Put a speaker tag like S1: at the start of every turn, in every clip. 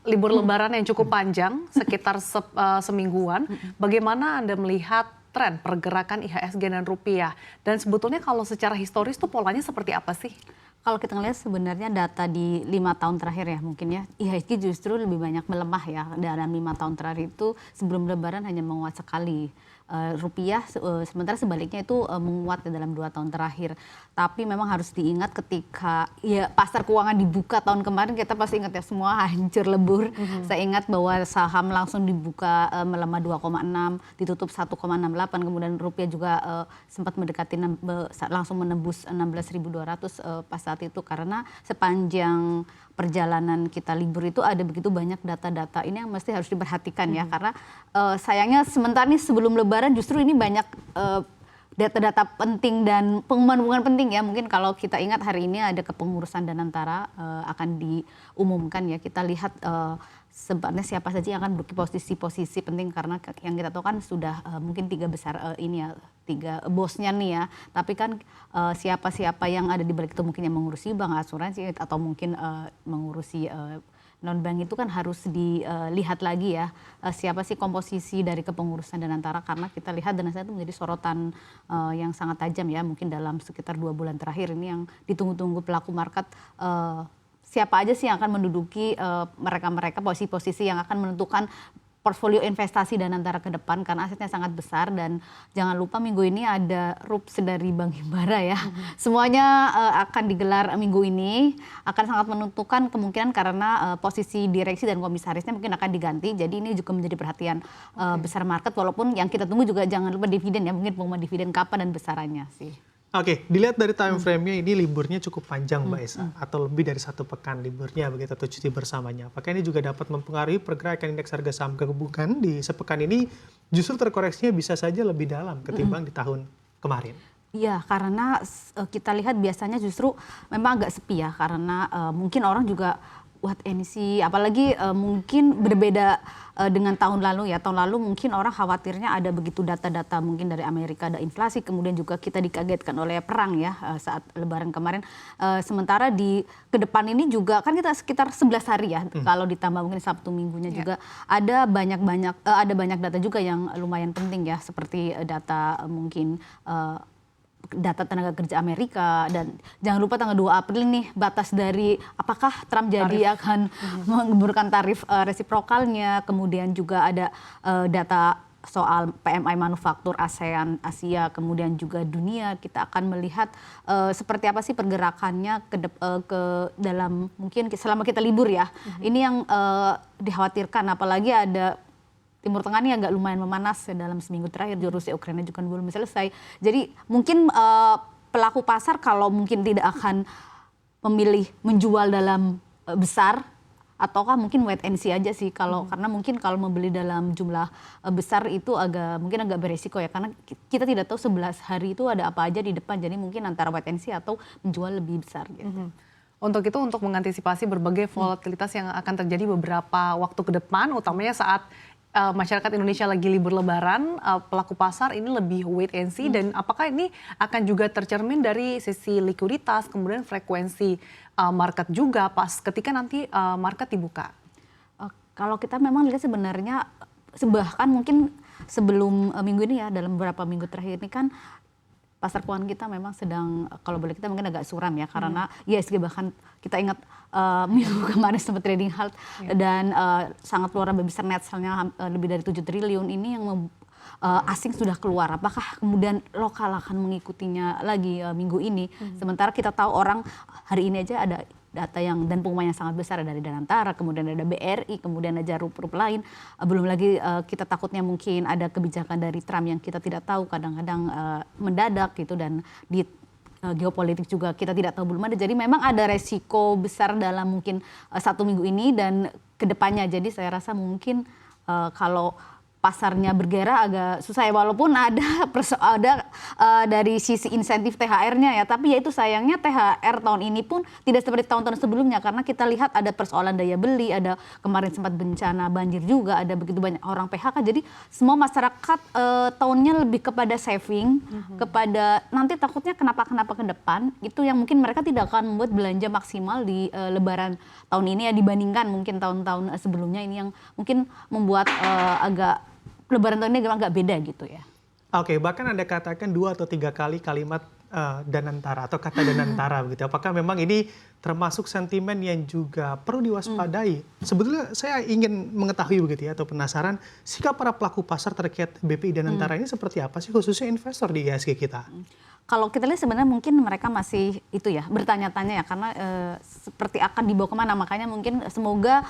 S1: libur Lebaran yang cukup panjang, sekitar semingguan. Bagaimana Anda melihat tren pergerakan IHSG dan rupiah? Dan sebetulnya kalau secara historis tuh polanya seperti apa sih?
S2: Kalau kita ngelihat sebenarnya data di 5 tahun terakhir ya mungkin ya, IHSG justru lebih banyak melemah ya. Dalam 5 tahun terakhir itu sebelum Lebaran hanya menguat sekali. Rupiah sementara sebaliknya itu menguat dalam 2 tahun terakhir. Tapi memang harus diingat ketika ya pasar keuangan dibuka tahun kemarin, kita pasti ingat ya semua hancur lebur. Saya ingat bahwa saham langsung dibuka melemah 2,6, ditutup 1,68, kemudian rupiah juga sempat mendekati langsung menembus 16.200 pas saat itu, karena sepanjang perjalanan kita libur itu ada begitu banyak data-data ini yang mesti harus diperhatikan ya, karena sayangnya sementara ini sebelum Lebaran justru ini banyak data-data penting dan pengumuman penting ya. Mungkin kalau kita ingat hari ini ada kepengurusan Danantara akan diumumkan ya, kita lihat sebenarnya siapa saja yang akan duduk posisi-posisi penting, karena yang kita tahu kan sudah mungkin 3 besar ini ya, 3 bosnya nih ya, tapi kan siapa-siapa yang ada di balik itu mungkin yang mengurusi bank, asuransi, atau mungkin mengurusi non-bank itu kan harus dilihat lagi ya, siapa sih komposisi dari kepengurusan Danantara, karena kita lihat Danantara itu menjadi sorotan yang sangat tajam ya, mungkin dalam sekitar 2 bulan terakhir ini yang ditunggu-tunggu pelaku market. Siapa aja sih yang akan menduduki mereka-mereka posisi-posisi yang akan menentukan portfolio investasi Danantara ke depan, karena asetnya sangat besar. Dan jangan lupa minggu ini ada RUPS dari Bank Himbara ya. Semuanya akan digelar minggu ini, akan sangat menentukan kemungkinan karena posisi direksi dan komisarisnya mungkin akan diganti. Jadi ini juga menjadi perhatian besar market, walaupun yang kita tunggu juga jangan lupa dividen ya, mungkin pengumuman dividen kapan dan besarannya sih.
S3: Oke, dilihat dari time frame-nya ini liburnya cukup panjang Mbak Esa, atau lebih dari 1 pekan liburnya begitu, atau cuti bersamanya. Apakah ini juga dapat mempengaruhi pergerakan indeks harga saham gabungan di sepekan ini justru terkoreksinya bisa saja lebih dalam ketimbang di tahun kemarin?
S2: Iya, karena kita lihat biasanya justru memang agak sepi ya, karena mungkin orang juga what any sih, apalagi mungkin berbeda dengan tahun lalu ya. Tahun lalu mungkin orang khawatirnya ada begitu data-data mungkin dari Amerika, ada inflasi, kemudian juga kita dikagetkan oleh perang ya saat Lebaran kemarin. Sementara di ke depan ini juga kan kita sekitar 11 hari ya, kalau ditambah mungkin Sabtu Minggunya juga ada banyak data juga yang lumayan penting ya, seperti data mungkin data tenaga kerja Amerika, dan jangan lupa tanggal 2 April nih batas dari apakah Trump jadi akan mengemburkan tarif resiprokalnya, kemudian juga ada data soal PMI manufaktur ASEAN, Asia, kemudian juga dunia. Kita akan melihat seperti apa sih pergerakannya ke dalam mungkin selama kita libur ya. Ini yang dikhawatirkan, apalagi ada Timur Tengah ini agak lumayan memanas ya dalam seminggu terakhir, Rusia Ukraina juga belum selesai. Jadi mungkin pelaku pasar kalau mungkin tidak akan memilih menjual dalam besar, ataukah mungkin wait and see aja sih, kalau karena mungkin kalau membeli dalam jumlah besar itu mungkin agak beresiko ya, karena kita tidak tahu 11 hari itu ada apa aja di depan, jadi mungkin antara wait and see atau menjual lebih besar gitu.
S1: Untuk itu, untuk mengantisipasi berbagai volatilitas yang akan terjadi beberapa waktu ke depan, utamanya saat masyarakat Indonesia lagi libur Lebaran, pelaku pasar ini lebih wait and see, dan apakah ini akan juga tercermin dari sisi likuiditas, kemudian frekuensi market juga pas ketika nanti market dibuka?
S2: Kalau kita memang lihat sebenarnya, bahkan mungkin sebelum minggu ini ya, dalam beberapa minggu terakhir ini kan pasar keuangan kita memang sedang, kalau boleh kita mungkin agak suram ya, karena IHSG bahkan kita ingat minggu kemarin sempat trading halt dan sangat luar biasa, net sell-nya lebih dari 7 triliun. Ini yang asing sudah keluar, apakah kemudian lokal akan mengikutinya lagi minggu ini? Sementara kita tahu orang hari ini aja ada data yang dan pengumuman yang sangat besar dari Danantara, kemudian ada BRI, kemudian ada rup-rup lain. Belum lagi kita takutnya mungkin ada kebijakan dari Trump yang kita tidak tahu, kadang-kadang mendadak gitu, dan di geopolitik juga kita tidak tahu, belum ada. Jadi memang ada resiko besar dalam mungkin 1 minggu ini dan kedepannya. Jadi saya rasa mungkin kalau pasarnya bergerak agak susah ya, walaupun ada dari sisi insentif THR-nya ya, tapi ya itu sayangnya THR tahun ini pun tidak seperti tahun-tahun sebelumnya karena kita lihat ada persoalan daya beli, ada kemarin sempat bencana banjir juga, ada begitu banyak orang PHK, jadi semua masyarakat tahunnya lebih kepada saving, kepada nanti takutnya kenapa ke depan, itu yang mungkin mereka tidak akan membuat belanja maksimal di Lebaran tahun ini ya dibandingkan mungkin tahun-tahun sebelumnya. Ini yang mungkin membuat agak Lebaran tahun ini agak beda gitu ya.
S3: Oke, bahkan Anda katakan 2 atau 3 kali kalimat Danantara atau kata Danantara begitu. Apakah memang ini termasuk sentimen yang juga perlu diwaspadai? Sebetulnya saya ingin mengetahui begitu ya, atau penasaran sikap para pelaku pasar terkait BPI Danantara ini seperti apa sih, khususnya investor di IHSG kita?
S2: Kalau kita lihat sebenarnya mungkin mereka masih itu ya bertanya-tanya ya, karena seperti akan dibawa kemana, makanya mungkin semoga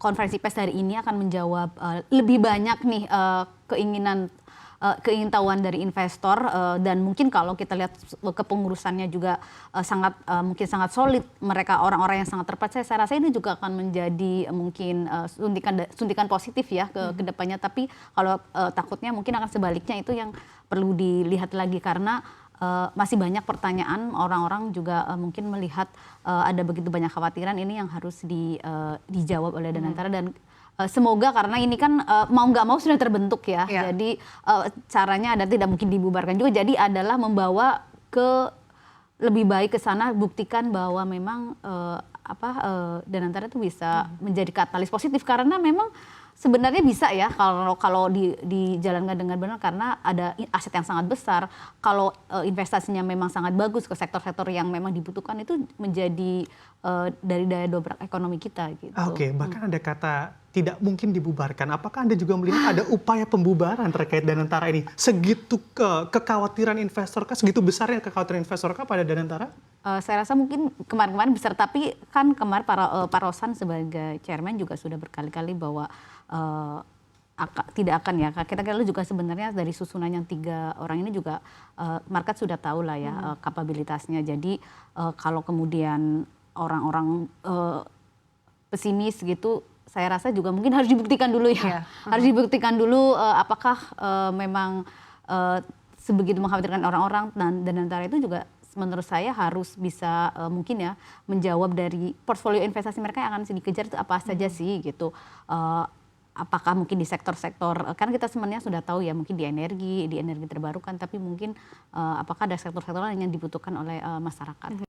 S2: konferensi pers hari ini akan menjawab lebih banyak nih keingintahuan dari investor, dan mungkin kalau kita lihat kepengurusannya juga mungkin sangat solid, mereka orang-orang yang sangat terpercaya, saya rasa ini juga akan menjadi mungkin suntikan positif ya ke depannya. Tapi kalau takutnya mungkin akan sebaliknya, itu yang perlu dilihat lagi karena masih banyak pertanyaan, orang-orang juga mungkin melihat ada begitu banyak khawatiran, ini yang harus dijawab oleh Danantara. Dan semoga, karena ini kan mau nggak mau sudah terbentuk ya, jadi caranya ada tidak mungkin dibubarkan juga, jadi adalah membawa ke lebih baik ke sana, buktikan bahwa memang Danantara itu bisa menjadi katalis positif, karena memang sebenarnya bisa ya kalau dijalankan dengan benar, karena ada aset yang sangat besar. Kalau investasinya memang sangat bagus ke sektor-sektor yang memang dibutuhkan, itu menjadi dari daya dobrak ekonomi kita gitu.
S3: Oke, bahkan ada kata tidak mungkin dibubarkan. Apakah Anda juga melihat ada upaya pembubaran terkait Danantara ini? Segitu kekhawatiran investor kah? Segitu besarnya kekhawatiran investor kah pada Danantara?
S2: Saya rasa mungkin kemarin besar, tapi kan kemarin Pak Rosan sebagai chairman juga sudah berkali-kali bahwa tidak akan ya. Kita juga sebenarnya dari susunan yang 3 orang ini juga market sudah tahu lah ya kapabilitasnya. Jadi kalau kemudian orang-orang pesimis gitu, saya rasa juga mungkin harus dibuktikan dulu ya. Harus dibuktikan dulu apakah memang sebegitu mengkhawatirkan orang-orang, dan Danantara itu juga menurut saya harus bisa mungkin ya menjawab dari portfolio investasi mereka yang akan dikejar itu apa saja sih gitu. Apakah mungkin di sektor-sektor, kan kita sebenarnya sudah tahu ya, mungkin di energi terbarukan, tapi mungkin apakah ada sektor-sektor lain yang dibutuhkan oleh masyarakat.